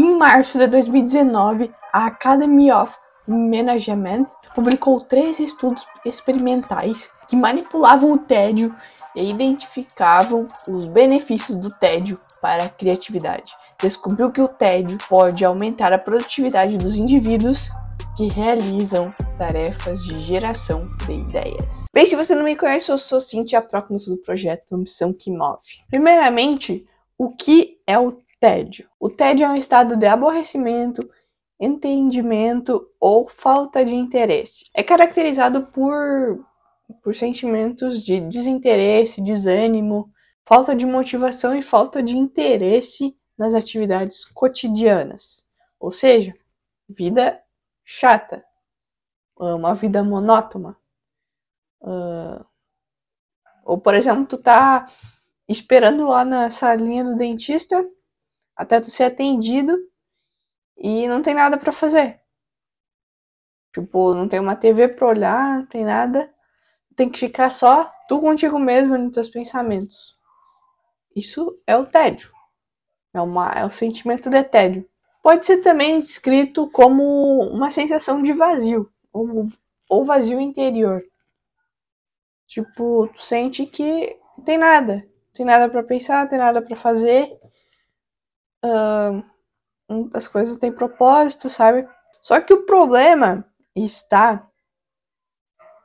Em março de 2019, a Academy of Management publicou 3 estudos experimentais que manipulavam o tédio e identificavam os benefícios do tédio para a criatividade. Descobriu que o tédio pode aumentar a produtividade dos indivíduos que realizam tarefas de geração de ideias. Bem, se você não me conhece, eu sou Cíntia Próconos do projeto Ambição que Move. Primeiramente, o que é o tédio? O tédio é um estado de aborrecimento, entendimento ou falta de interesse. É caracterizado por sentimentos de desinteresse, desânimo, falta de motivação e falta de interesse nas atividades cotidianas. Ou seja, vida chata, uma vida monótona. Ou, por exemplo, tu tá esperando lá na salinha do dentista até tu ser atendido e não tem nada pra fazer. Tipo, não tem uma TV pra olhar, não tem nada. Tem que ficar só tu contigo mesmo nos teus pensamentos. Isso é o tédio. É o sentimento de tédio. Pode ser também descrito como uma sensação de vazio, ou vazio interior. Tipo, tu sente que não tem nada pra pensar, não tem nada pra fazer. As coisas têm propósito, sabe? Só que o problema está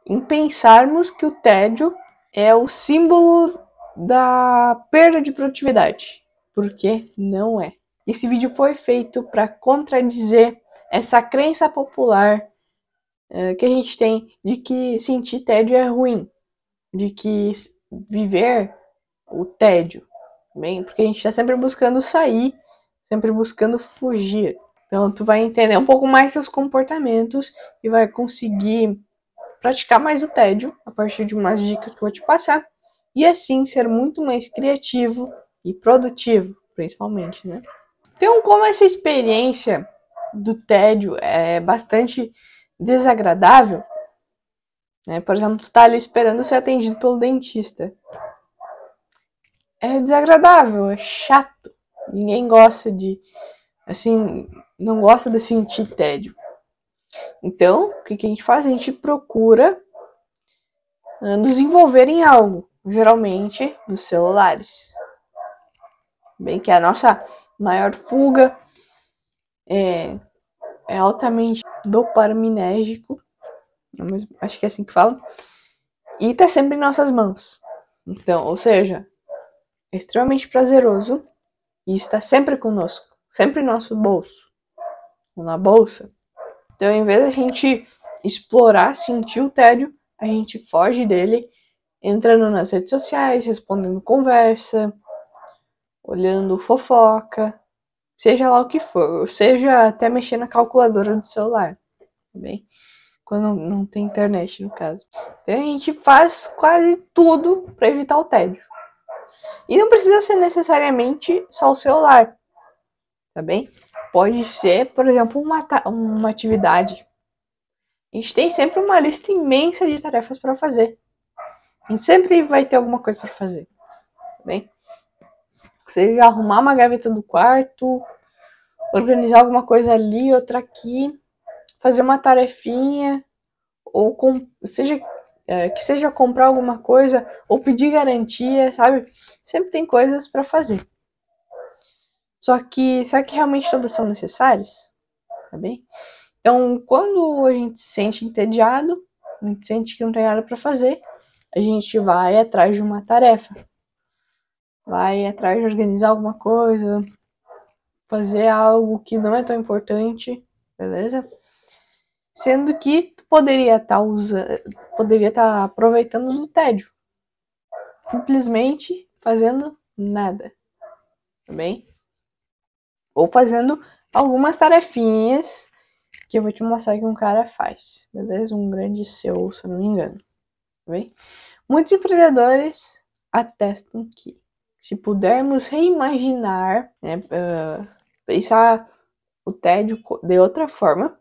em pensarmos que o tédio é o símbolo da perda de produtividade, porque não é. Esse vídeo foi feito para contradizer essa crença popular que a gente tem de que sentir tédio é ruim, de que viver o tédio, bem, porque a gente está sempre buscando sair, sempre buscando fugir. Então tu vai entender um pouco mais seus comportamentos e vai conseguir praticar mais o tédio a partir de umas dicas que eu vou te passar e assim ser muito mais criativo e produtivo, principalmente, né? Então, como essa experiência do tédio é bastante desagradável, né? Por exemplo, tu tá ali esperando ser atendido pelo dentista. É desagradável, é chato. Ninguém gosta de, assim, não gosta de sentir tédio. Então, o que a gente faz? A gente procura nos envolver em algo, geralmente nos celulares. Bem que a nossa maior fuga é altamente dopaminérgico, acho que é assim que fala, e tá sempre em nossas mãos. Então, ou seja, é extremamente prazeroso e está sempre conosco, sempre em nosso bolso, ou na bolsa. Então, em vez de a gente explorar, sentir o tédio, a gente foge dele, entrando nas redes sociais, respondendo conversa, olhando fofoca, seja lá o que for, seja até mexer na calculadora do celular, tá bem? Quando não tem internet, no caso. Então a gente faz quase tudo para evitar o tédio. E não precisa ser necessariamente só o celular, tá bem? Pode ser, por exemplo, uma atividade. A gente tem sempre uma lista imensa de tarefas para fazer. A gente sempre vai ter alguma coisa para fazer, tá bem? Seja arrumar uma gaveta do quarto, organizar alguma coisa ali, outra aqui, fazer uma tarefinha, ou que seja comprar alguma coisa, ou pedir garantia, sabe? Sempre tem coisas para fazer. Só que, será que realmente todas são necessárias? Tá bem? Então, quando a gente se sente entediado, a gente sente que não tem nada para fazer, a gente vai atrás de uma tarefa. Vai atrás de organizar alguma coisa, fazer algo que não é tão importante, beleza? Sendo que tu poderia estar aproveitando do tédio, simplesmente fazendo nada, tá bem? Ou fazendo algumas tarefinhas que eu vou te mostrar que um cara faz, beleza? Um grande CEO, se eu não me engano, tá bem? Muitos empreendedores atestam que, se pudermos reimaginar, né, pensar o tédio de outra forma,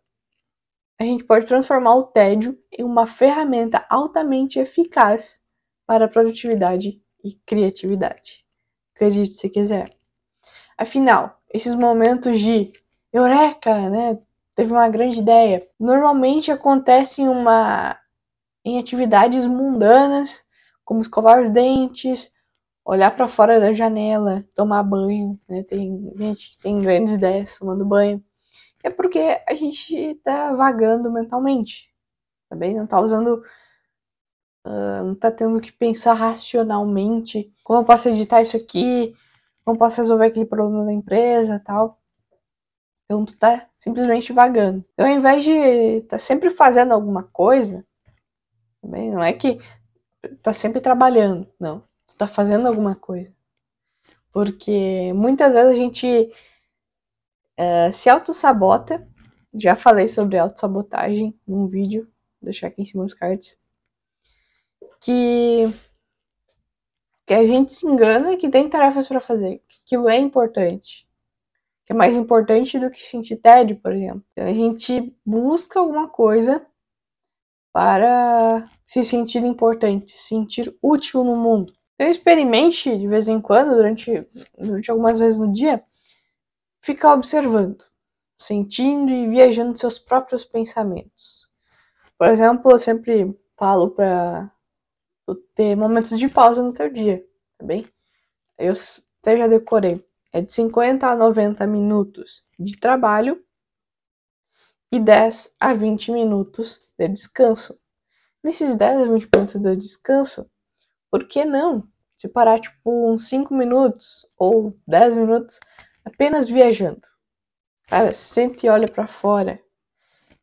a gente pode transformar o tédio em uma ferramenta altamente eficaz para a produtividade e criatividade. Acredite se quiser. Afinal, esses momentos de eureka, né? Teve uma grande ideia. Normalmente acontece em atividades mundanas, como escovar os dentes, olhar para fora da janela, tomar banho, né? Tem gente que tem grandes ideias tomando banho. É porque a gente está vagando mentalmente, tá bem? Não está usando, não está tendo que pensar racionalmente. Como eu posso editar isso aqui? Como eu posso resolver aquele problema da empresa, tal? Então tu tá simplesmente vagando. Então, ao invés de estar sempre fazendo alguma coisa, também não é que tá sempre trabalhando, não. Tu tá fazendo alguma coisa. Porque muitas vezes a gente se auto-sabota. Já falei sobre autossabotagem num vídeo, vou deixar aqui em cima dos cards. Que a gente se engana que tem tarefas para fazer, que aquilo é importante. Que é mais importante do que sentir tédio, por exemplo. Então a gente busca alguma coisa para se sentir importante, se sentir útil no mundo. Então experimente de vez em quando, durante algumas vezes no dia, ficar observando, sentindo e viajando seus próprios pensamentos. Por exemplo, eu sempre falo para ter momentos de pausa no teu dia, tá bem? Eu até já decorei. É de 50 a 90 minutos de trabalho e 10 a 20 minutos de descanso. Nesses 10 a 20 minutos de descanso, por que não separar tipo uns 5 minutos ou 10 minutos apenas viajando? Cara, sente e olha para fora.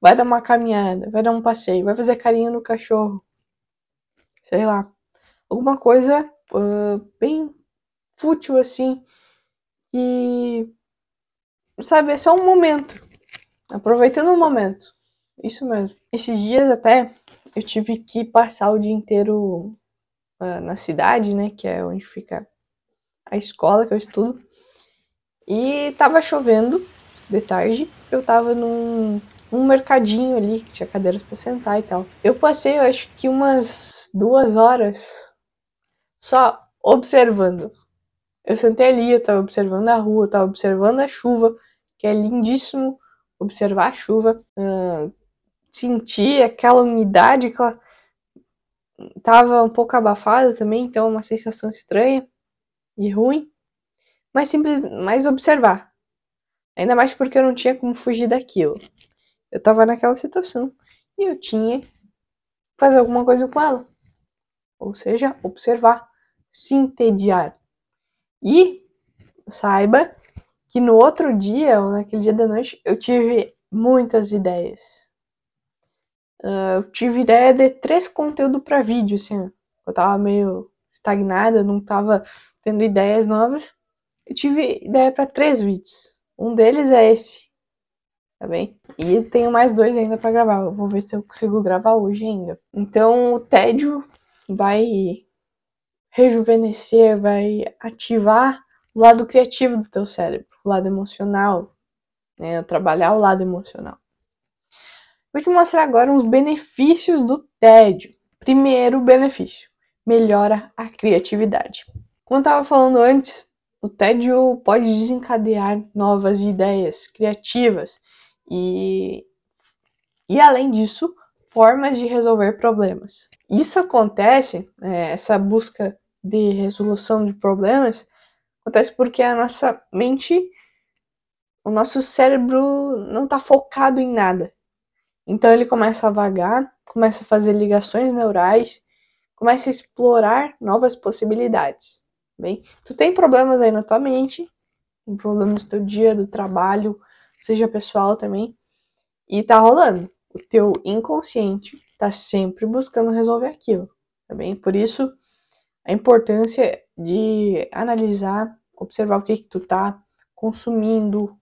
Vai dar uma caminhada, vai dar um passeio, vai fazer carinho no cachorro. Sei lá. Alguma coisa bem fútil assim. Que, sabe, é só um momento. Aproveitando o momento. Isso mesmo. Esses dias até eu tive que passar o dia inteiro na cidade, né? Que é onde fica a escola que eu estudo. E tava chovendo de tarde. Eu tava num mercadinho ali, que tinha cadeiras pra sentar e tal. Eu passei, eu acho que umas 2 horas só observando. Eu sentei ali, eu tava observando a rua, eu tava observando a chuva, que é lindíssimo observar a chuva. Sentir aquela umidade que ela tava um pouco abafada também, então uma sensação estranha e ruim. Mas mais observar. Ainda mais porque eu não tinha como fugir daquilo. Eu tava naquela situação e eu tinha que fazer alguma coisa com ela. Ou seja, observar, se entediar. E saiba que no outro dia, ou naquele dia da noite, eu tive muitas ideias. Eu tive ideia de 3 conteúdos para vídeo, assim. Eu tava meio estagnada, não tava tendo ideias novas. Eu tive ideia para 3 vídeos. Um deles é esse, tá bem? E tenho mais 2 ainda para gravar. Eu vou ver se eu consigo gravar hoje ainda. Então o tédio vai rejuvenescer, vai ativar o lado criativo do teu cérebro, o lado emocional, né? Trabalhar o lado emocional. Vou te mostrar agora uns benefícios do tédio. Primeiro benefício, melhora a criatividade. Como eu estava falando antes, o tédio pode desencadear novas ideias criativas e além disso, formas de resolver problemas. Isso acontece, essa busca de resolução de problemas, acontece porque a nossa mente, o nosso cérebro não está focado em nada. Então ele começa a vagar, começa a fazer ligações neurais, começa a explorar novas possibilidades. Bem, tu tem problemas aí na tua mente, tem problemas do teu dia, do trabalho, seja pessoal também, e tá rolando. O teu inconsciente tá sempre buscando resolver aquilo, tá bem? Por isso, a importância de analisar, observar o que tu tá consumindo,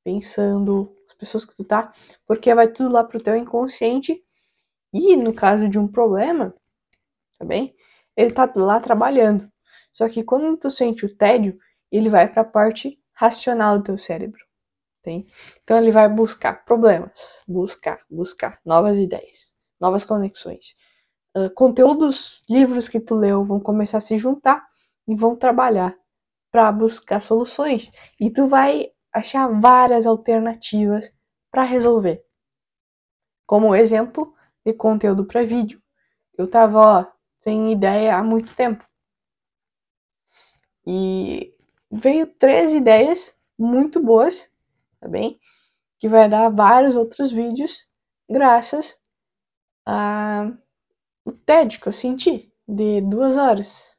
pensando, as pessoas que tu tá, porque vai tudo lá pro teu inconsciente e no caso de um problema, tá bem? Ele tá lá trabalhando. Só que quando tu sente o tédio, ele vai pra parte racional do teu cérebro. Tem? Então ele vai buscar problemas, buscar novas ideias, novas conexões. Conteúdos, livros que tu leu vão começar a se juntar e vão trabalhar para buscar soluções. E tu vai achar várias alternativas para resolver. Como exemplo de conteúdo para vídeo. Eu tava, sem ideia há muito tempo. E veio 3 ideias muito boas, tá bem? Que vai dar vários outros vídeos graças ao tédio que eu senti de 2 horas.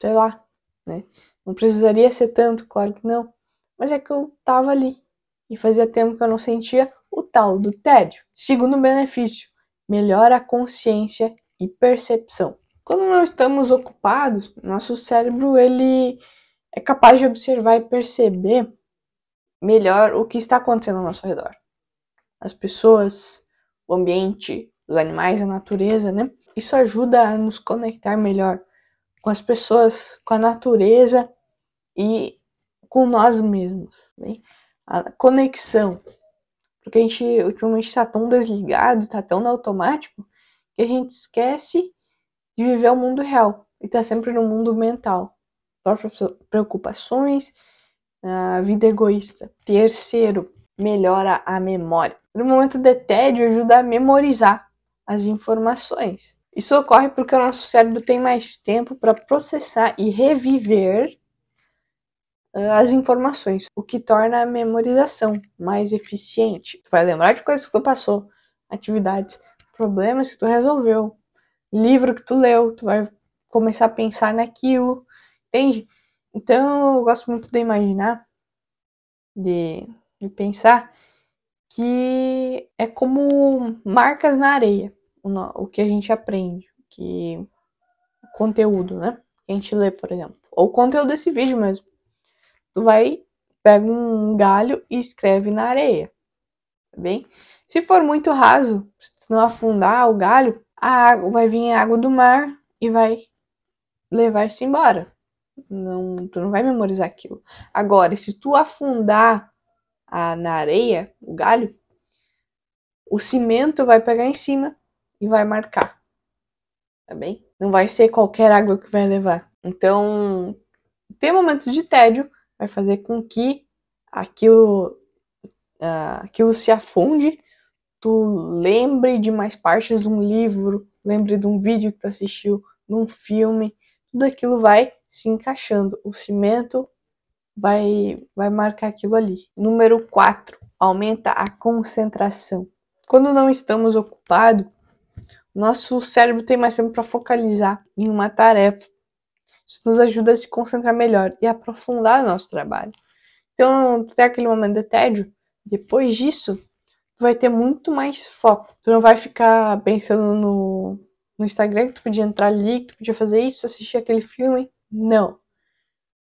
Sei lá, né? Não precisaria ser tanto, claro que não. Mas é que eu tava ali. E fazia tempo que eu não sentia o tal do tédio. Segundo benefício, melhora a consciência e percepção. Quando não estamos ocupados, nosso cérebro ele é capaz de observar e perceber melhor o que está acontecendo ao nosso redor. As pessoas, o ambiente, os animais, a natureza, né? Isso ajuda a nos conectar melhor com as pessoas, com a natureza e com nós mesmos. Né? A conexão. Porque a gente ultimamente está tão desligado, está tão no automático, que a gente esquece de viver o mundo real. E está sempre no mundo mental. Próprias preocupações, a vida egoísta. Terceiro, melhora a memória. No momento de tédio, ajuda a memorizar as informações. Isso ocorre porque o nosso cérebro tem mais tempo para processar e reviver as informações, o que torna a memorização mais eficiente. Tu vai lembrar de coisas que tu passou, atividades, problemas que tu resolveu, livro que tu leu, tu vai começar a pensar naquilo, entende? Então eu gosto muito de imaginar, de pensar que é como marcas na areia, o que a gente aprende, o conteúdo, né? Que a gente lê, por exemplo, ou o conteúdo desse vídeo mesmo. Tu vai, pega um galho e escreve na areia, tá bem? Se for muito raso, se tu não afundar o galho, a água vai vir a água do mar e vai levar-se embora. Não, tu não vai memorizar aquilo. Agora, se tu afundar na areia, o galho, o cimento vai pegar em cima e vai marcar, tá bem? Não vai ser qualquer água que vai levar. Então, ter momentos de tédio vai fazer com que aquilo se afunde, tu lembre de mais partes de um livro, lembre de um vídeo que tu assistiu, de um filme, tudo aquilo vai se encaixando. O cimento vai marcar aquilo ali. Número 4, aumenta a concentração. Quando não estamos ocupados, nosso cérebro tem mais tempo para focalizar em uma tarefa. Isso nos ajuda a se concentrar melhor e aprofundar o nosso trabalho. Então, tu tem aquele momento de tédio, depois disso, tu vai ter muito mais foco. Tu não vai ficar pensando no Instagram que tu podia entrar ali, que tu podia fazer isso, assistir aquele filme. Não.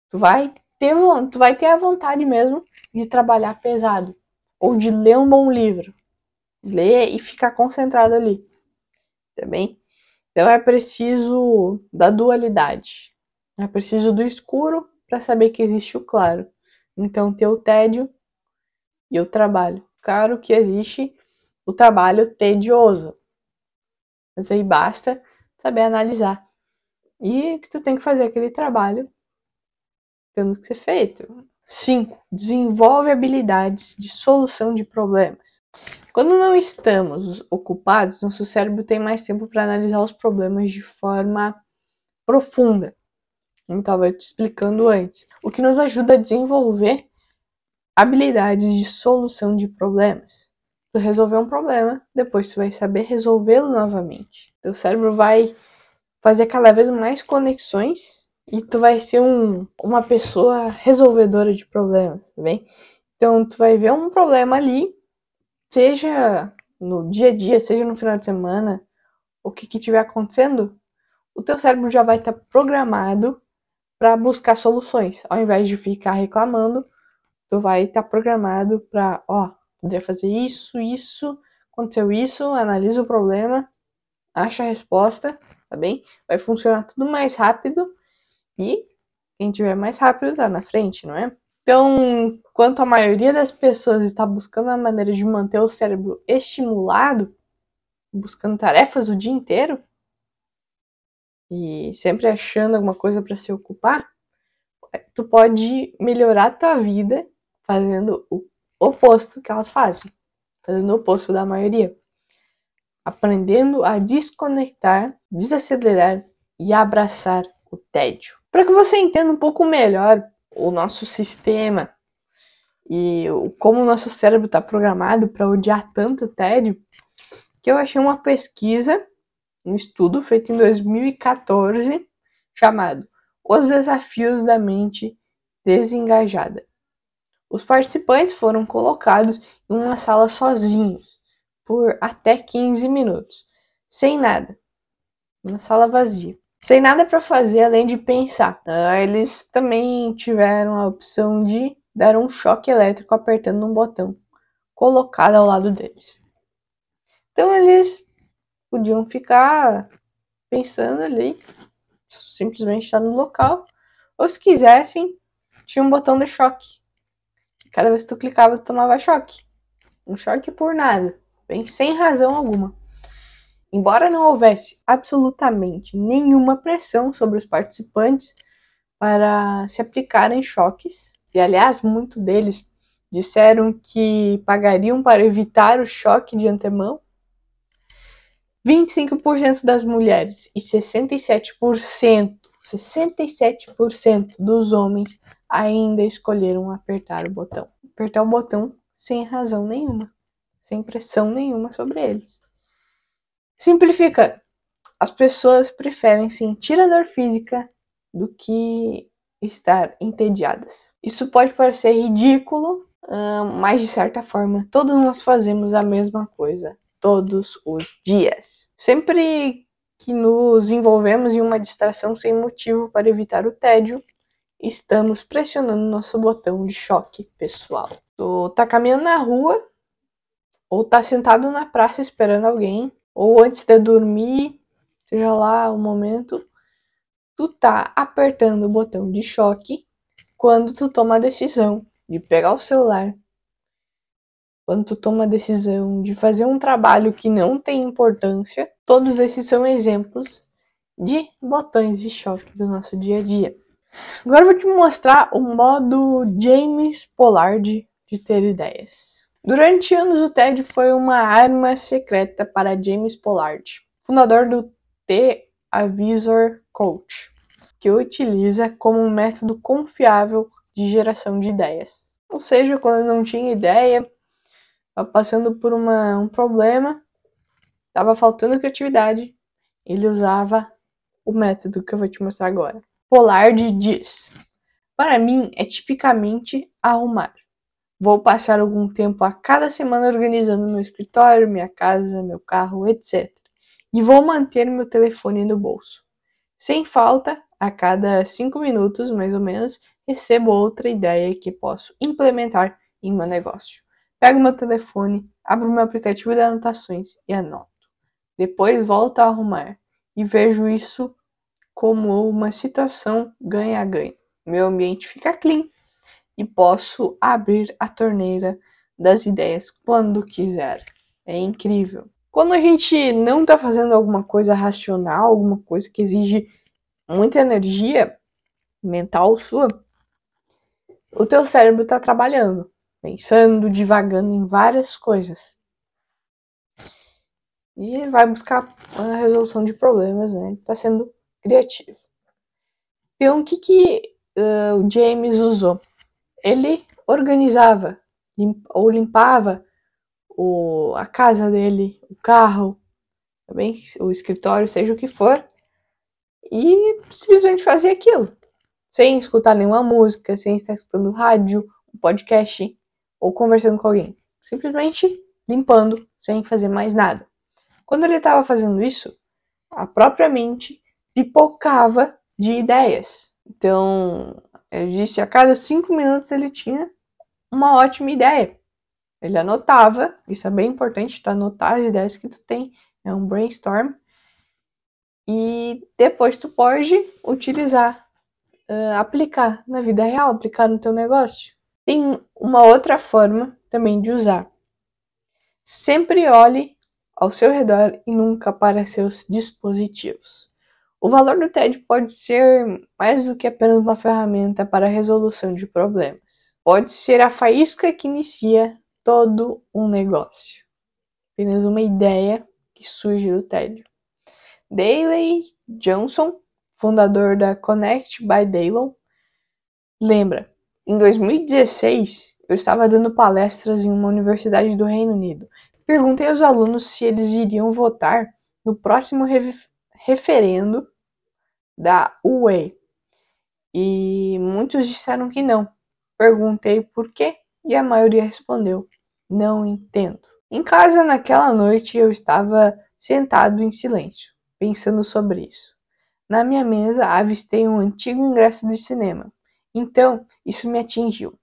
Tu vai ter a vontade mesmo de trabalhar pesado. Ou de ler um bom livro. Ler e ficar concentrado ali. Tá bem? Então é preciso da dualidade. É preciso do escuro para saber que existe o claro. Então ter o tédio e o trabalho. Claro que existe o trabalho tedioso. Mas aí basta saber analisar. E que tu tem que fazer aquele trabalho tendo que ser feito. 5. Desenvolve habilidades de solução de problemas. Quando não estamos ocupados, nosso cérebro tem mais tempo para analisar os problemas de forma profunda, como eu estava te explicando antes, o que nos ajuda a desenvolver habilidades de solução de problemas. Tu resolver um problema, depois tu vai saber resolvê-lo novamente. Teu cérebro vai fazer cada vez mais conexões e tu vai ser uma pessoa resolvedora de problemas, tá bem? Então tu vai ver um problema ali, seja no dia a dia, seja no final de semana, o que estiver acontecendo, o teu cérebro já vai estar programado para buscar soluções. Ao invés de ficar reclamando, tu vai estar programado para, poderia fazer isso, aconteceu isso, analisa o problema, acha a resposta, tá bem? Vai funcionar tudo mais rápido e quem tiver mais rápido tá na frente, não é? Então, enquanto a maioria das pessoas está buscando a maneira de manter o cérebro estimulado, buscando tarefas o dia inteiro e sempre achando alguma coisa para se ocupar, tu pode melhorar a tua vida fazendo o oposto que elas fazem, fazendo o oposto da maioria. Aprendendo a desconectar, desacelerar e abraçar o tédio. Para que você entenda um pouco melhor o nosso sistema e como o nosso cérebro está programado para odiar tanto tédio, que eu achei uma pesquisa, um estudo feito em 2014, chamado Os Desafios da Mente Desengajada. Os participantes foram colocados em uma sala sozinhos por até 15 minutos, sem nada, uma sala vazia, sem nada para fazer além de pensar. Eles também tiveram a opção de dar um choque elétrico apertando um botão colocado ao lado deles. Então eles podiam ficar pensando ali, simplesmente estar no local, ou se quisessem, tinha um botão de choque. Cada vez que tu clicava, tu tomava choque. Um choque por nada, bem sem razão alguma. Embora não houvesse absolutamente nenhuma pressão sobre os participantes para se aplicarem choques, e aliás, muitos deles disseram que pagariam para evitar o choque de antemão, 25% das mulheres e 67% dos homens ainda escolheram apertar o botão. Apertar o botão sem razão nenhuma, sem pressão nenhuma sobre eles. Simplificando, as pessoas preferem sentir a dor física do que estar entediadas. Isso pode parecer ridículo, mas de certa forma todos nós fazemos a mesma coisa todos os dias. Sempre que nos envolvemos em uma distração sem motivo para evitar o tédio, estamos pressionando nosso botão de choque pessoal. Tu tá caminhando na rua, ou tá sentado na praça esperando alguém, ou antes de dormir, seja lá o momento, tu tá apertando o botão de choque quando tu toma a decisão de pegar o celular, quando tu toma a decisão de fazer um trabalho que não tem importância. Todos esses são exemplos de botões de choque do nosso dia a dia. Agora eu vou te mostrar o modo James Pollard de ter ideias. Durante anos, o TED foi uma arma secreta para James Pollard, fundador do T-Avisor Coach, que o utiliza como um método confiável de geração de ideias. Ou seja, quando não tinha ideia, estava passando por um problema, estava faltando criatividade, ele usava o método que eu vou te mostrar agora. Pollard diz: para mim é tipicamente arrumar. Vou passar algum tempo a cada semana organizando meu escritório, minha casa, meu carro, etc. E vou manter meu telefone no bolso. Sem falta, a cada 5 minutos, mais ou menos, recebo outra ideia que posso implementar em meu negócio. Pego meu telefone, abro meu aplicativo de anotações e anoto. Depois volto a arrumar e vejo isso como uma situação ganha-ganha. Meu ambiente fica clean e posso abrir a torneira das ideias quando quiser. É incrível. Quando a gente não está fazendo alguma coisa racional, alguma coisa que exige muita energia mental sua, o teu cérebro está trabalhando, pensando, divagando em várias coisas. E vai buscar a resolução de problemas, né? Está sendo criativo. Então, o que o James usou? Ele organizava ou limpava a casa dele, o carro, também o escritório, seja o que for, e simplesmente fazia aquilo, sem escutar nenhuma música, sem estar escutando rádio, um podcast ou conversando com alguém. Simplesmente limpando, sem fazer mais nada. Quando ele estava fazendo isso, a própria mente pipocava de ideias. Então, eu disse, a cada 5 minutos ele tinha uma ótima ideia. Ele anotava, isso é bem importante, tu anotar as ideias que tu tem, é um brainstorm. E depois tu pode utilizar, aplicar na vida real, aplicar no teu negócio. Tem uma outra forma também de usar. Sempre olhe ao seu redor e nunca para seus dispositivos. O valor do TED pode ser mais do que apenas uma ferramenta para a resolução de problemas. pode ser a faísca que inicia todo um negócio. Apenas uma ideia que surge do tédio. Daley Johnson, fundador da Connect by Daley, lembra, em 2016, eu estava dando palestras em uma universidade do Reino Unido. Perguntei aos alunos se eles iriam votar no próximo referendo da UE. E muitos disseram que não. Perguntei por quê e a maioria respondeu: não entendo. Em casa, naquela noite, eu estava sentado em silêncio, pensando sobre isso. Na minha mesa, avistei um antigo ingresso de cinema. Então, isso me atingiu.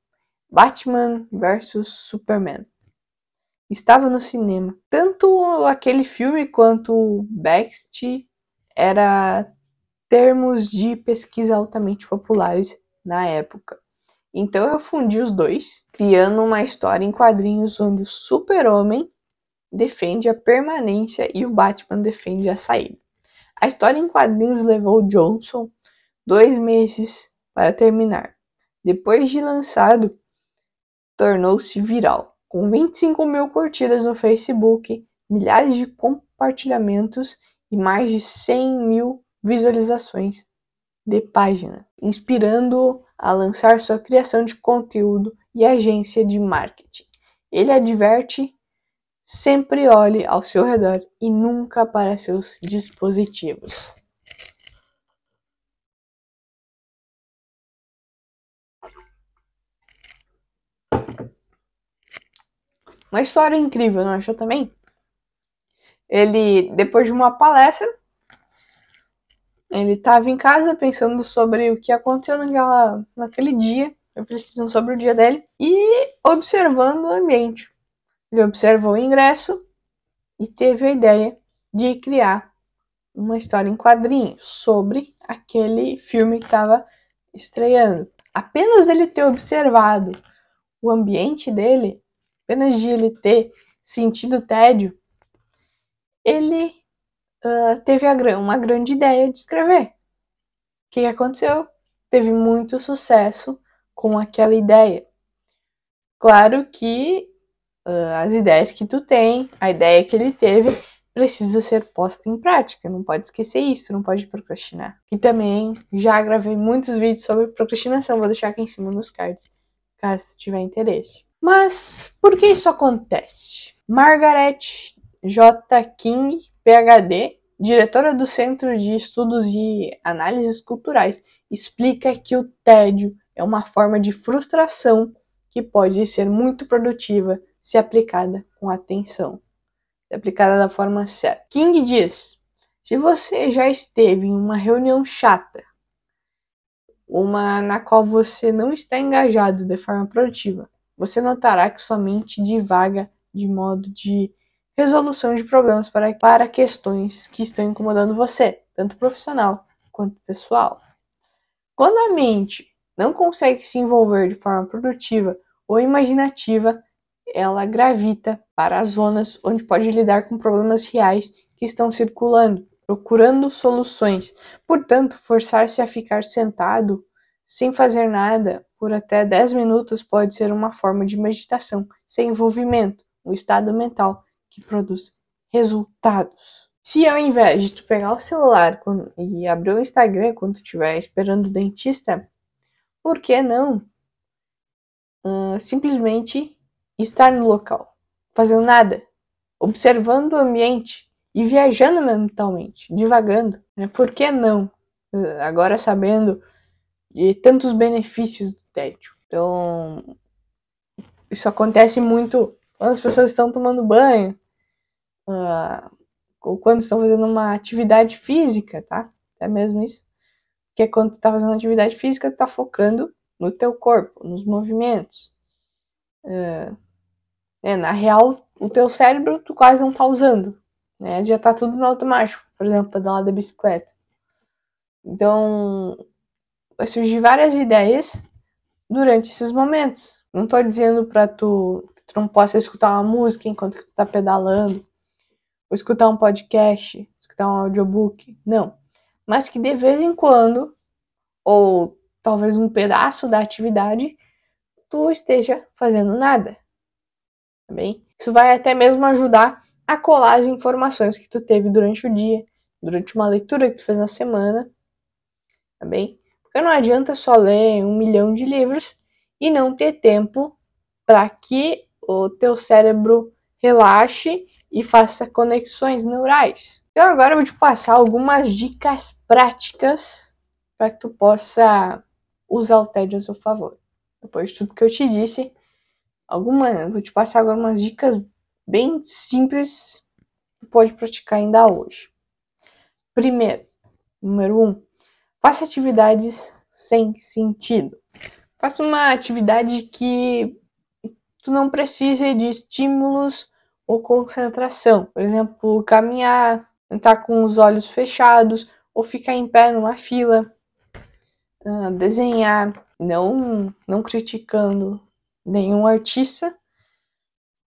Batman vs Superman. Estava no cinema. Tanto aquele filme quanto o Backstreet era termos de pesquisa altamente populares na época. Então eu fundi os dois, criando uma história em quadrinhos onde o Super-Homem defende a permanência e o Batman defende a saída. A história em quadrinhos levou Johnson 2 meses para terminar. Depois de lançado, tornou-se viral, com 25 mil curtidas no Facebook, milhares de compartilhamentos e mais de 100 mil visualizações de página, inspirando-o a lançar sua criação de conteúdo e agência de marketing. Ele adverte: sempre olhe ao seu redor e nunca para seus dispositivos. Uma história incrível, não achou também? Ele, depois de uma palestra, ele estava em casa pensando sobre o que aconteceu naquele dia, refletindo sobre o dia dele e observando o ambiente. Ele observou o ingresso e teve a ideia de criar uma história em quadrinhos sobre aquele filme que estava estreando. Apenas ele ter observado o ambiente dele, apenas de ele ter sentido tédio, ele teve uma grande ideia de escrever. O que aconteceu? Teve muito sucesso com aquela ideia. Claro que as ideias que tu tem, a ideia que ele teve, precisa ser posta em prática. Não pode esquecer isso, não pode procrastinar. E também já gravei muitos vídeos sobre procrastinação, vou deixar aqui em cima nos cards, caso tu tiver interesse. Mas por que isso acontece? Margaret J. King, PhD, diretora do Centro de Estudos e Análises Culturais, explica que o tédio é uma forma de frustração que pode ser muito produtiva se aplicada com atenção, se aplicada da forma certa. King diz: se você já esteve em uma reunião chata, uma na qual você não está engajado de forma produtiva, você notará que sua mente divaga de modo de resolução de problemas para questões que estão incomodando você, tanto profissional quanto pessoal. Quando a mente não consegue se envolver de forma produtiva ou imaginativa, ela gravita para as zonas onde pode lidar com problemas reais que estão circulando, procurando soluções. Portanto, forçar-se a ficar sentado sem fazer nada por até 10 minutos pode ser uma forma de meditação sem envolvimento, um estado mental que produz resultados. Se ao invés de tu pegar o celular e abrir o Instagram quando tu estiver esperando o dentista, por que não simplesmente estar no local, fazendo nada, observando o ambiente e viajando mentalmente, divagando, né? Por que não? Agora sabendo de tantos benefícios do tédio. Então, isso acontece muito quando as pessoas estão tomando banho, ou quando estão fazendo uma atividade física, tá? É mesmo isso. Porque quando tu está fazendo atividade física, tu tá focando no teu corpo, nos movimentos. Na real, o teu cérebro tu quase não tá usando, né? Já tá tudo no automático, por exemplo, pedalar da bicicleta. Então, vai surgir várias ideias durante esses momentos. Não tô dizendo pra tu não possa escutar uma música enquanto tu tá pedalando, ou escutar um podcast, escutar um audiobook, não. Mas que de vez em quando, ou talvez um pedaço da atividade, tu esteja fazendo nada, tá bem? Isso vai até mesmo ajudar a colar as informações que tu teve durante o dia, durante uma leitura que tu fez na semana, tá bem? Porque não adianta só ler 1 milhão de livros e não ter tempo para que o teu cérebro relaxe e faça conexões neurais. Então agora eu vou te passar algumas dicas práticas para que tu possa usar o tédio a seu favor. Depois de tudo que eu te disse, vou te passar agora umas dicas bem simples que tu pode praticar ainda hoje. Primeiro, número 1, faça atividades sem sentido. Faça uma atividade que tu não precise de estímulos ou concentração. Por exemplo, caminhar, estar com os olhos fechados ou ficar em pé numa fila, desenhar, não criticando nenhum artista,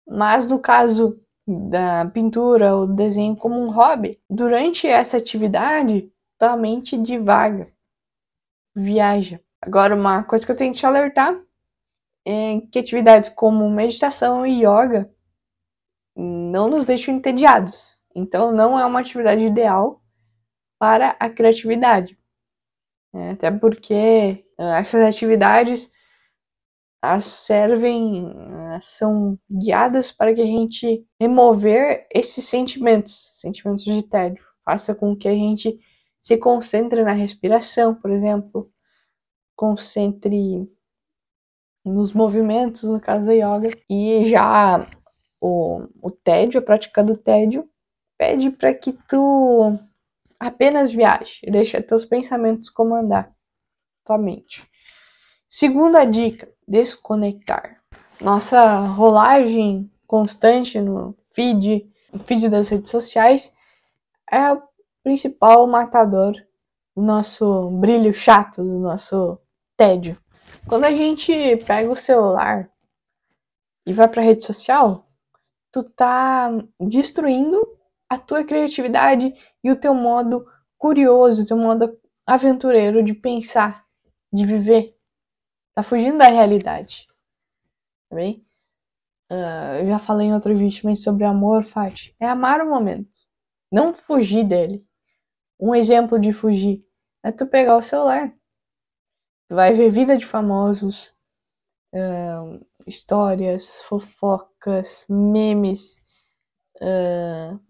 mas no caso da pintura ou desenho como um hobby, durante essa atividade, tua mente divaga, viaja. Agora, uma coisa que eu tenho que te alertar é que atividades como meditação e yoga não nos deixam entediados. Então, não é uma atividade ideal para a criatividade. Até porque essas atividades são guiadas para que a gente remover esses sentimentos de tédio. Faça com que a gente se concentre na respiração, por exemplo, concentre nos movimentos, no caso da yoga. E já o tédio, a prática do tédio, pede para que tu apenas viaje, deixa teus pensamentos comandar tua mente. Segunda dica, desconectar. Nossa rolagem constante no feed das redes sociais é o principal matador do nosso brilho chato, do nosso tédio. Quando a gente pega o celular e vai para a rede social, tu tá destruindo a tua criatividade e o teu modo curioso, o teu modo aventureiro de pensar, de viver. Tá fugindo da realidade. Tá bem? Eu já falei em outro vídeo também sobre amor, Fati. É amar o momento. Não fugir dele. Um exemplo de fugir é tu pegar o celular. Tu vai ver vida de famosos, histórias, fofocas, memes,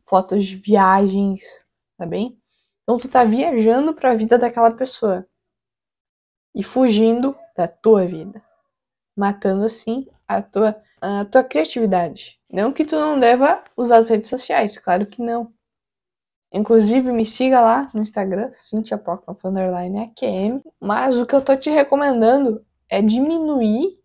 fotos de viagens, tá bem? Então tu tá viajando para a vida daquela pessoa e fugindo da tua vida, matando assim a tua criatividade. Não que tu não deva usar as redes sociais, claro que não. Inclusive me siga lá no Instagram, CynthiaProcnoff_AQM. Mas o que eu tô te recomendando é diminuir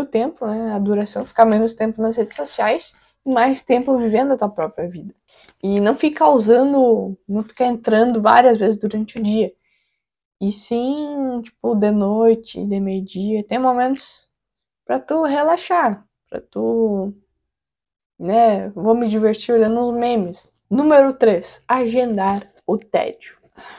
o tempo, né, a duração, ficar menos tempo nas redes sociais e mais tempo vivendo a tua própria vida. E não ficar entrando várias vezes durante o dia. E sim, tipo, de noite, de meio-dia. Tem momentos pra tu relaxar, pra tu, né, vou me divertir olhando os memes. Número 3, agendar o tédio.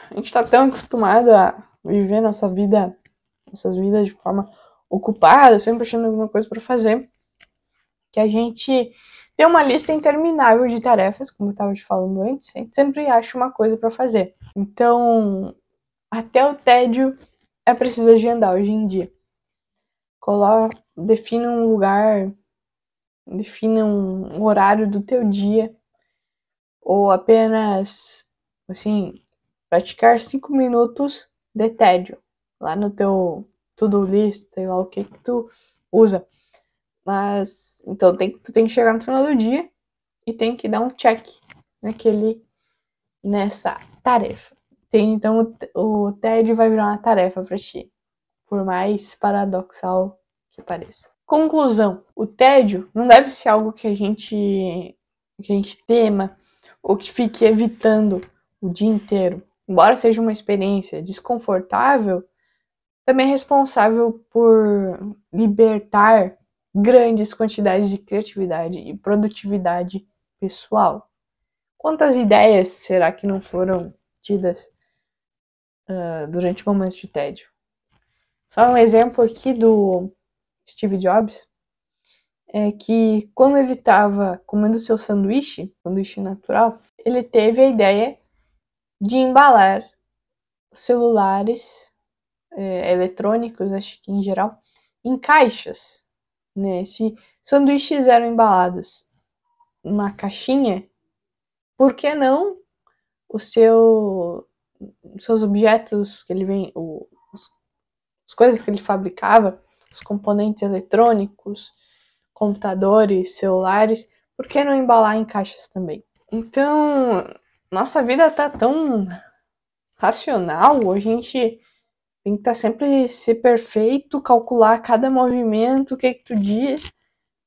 A gente tá tão acostumado a viver nossas vidas de forma ocupada, sempre achando alguma coisa pra fazer, que a gente tem uma lista interminável de tarefas, como eu estava te falando antes, a gente sempre acha uma coisa para fazer. Então, até o tédio é preciso agendar hoje em dia. Defina um lugar, defina um horário do teu dia, ou apenas, assim, praticar 5 minutos de tédio lá no teu to-do list, sei lá o que tu usa. Mas, então, tu tem que chegar no final do dia e tem que dar um check nessa tarefa. Então, o tédio vai virar uma tarefa para ti, por mais paradoxal que pareça. Conclusão: o tédio não deve ser algo que a gente tema ou que fique evitando o dia inteiro. Embora seja uma experiência desconfortável, também é responsável por libertar grandes quantidades de criatividade e produtividade pessoal. Quantas ideias será que não foram tidas durante momentos de tédio? Só um exemplo aqui Steve Jobs, é que quando ele estava comendo seu sanduíche natural, ele teve a ideia de embalar celulares eletrônicos, acho que em geral, em caixas, né? Se sanduíches eram embalados numa caixinha, por que não os seus objetos que ele vem, as coisas que ele fabricava, os componentes eletrônicos, computadores, celulares, por que não embalar em caixas também? Então, nossa vida tá tão racional, a gente tem que estar sempre ser perfeito, calcular cada movimento, o que tu diz,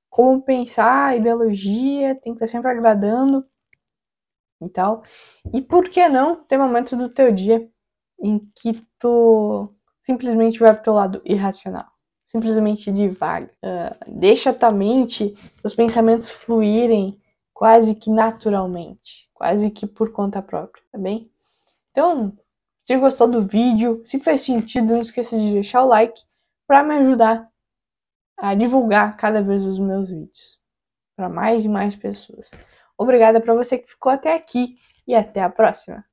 como pensar, ideologia, tem que estar sempre agradando e tal. E por que não ter momentos do teu dia em que tu simplesmente vai pro teu lado irracional? Simplesmente divaga. Deixa a tua mente, os pensamentos fluírem quase que naturalmente. Quase que por conta própria, tá bem? Então, se gostou do vídeo, se fez sentido, não esqueça de deixar o like para me ajudar a divulgar cada vez os meus vídeos para mais e mais pessoas. Obrigada para você que ficou até aqui e até a próxima.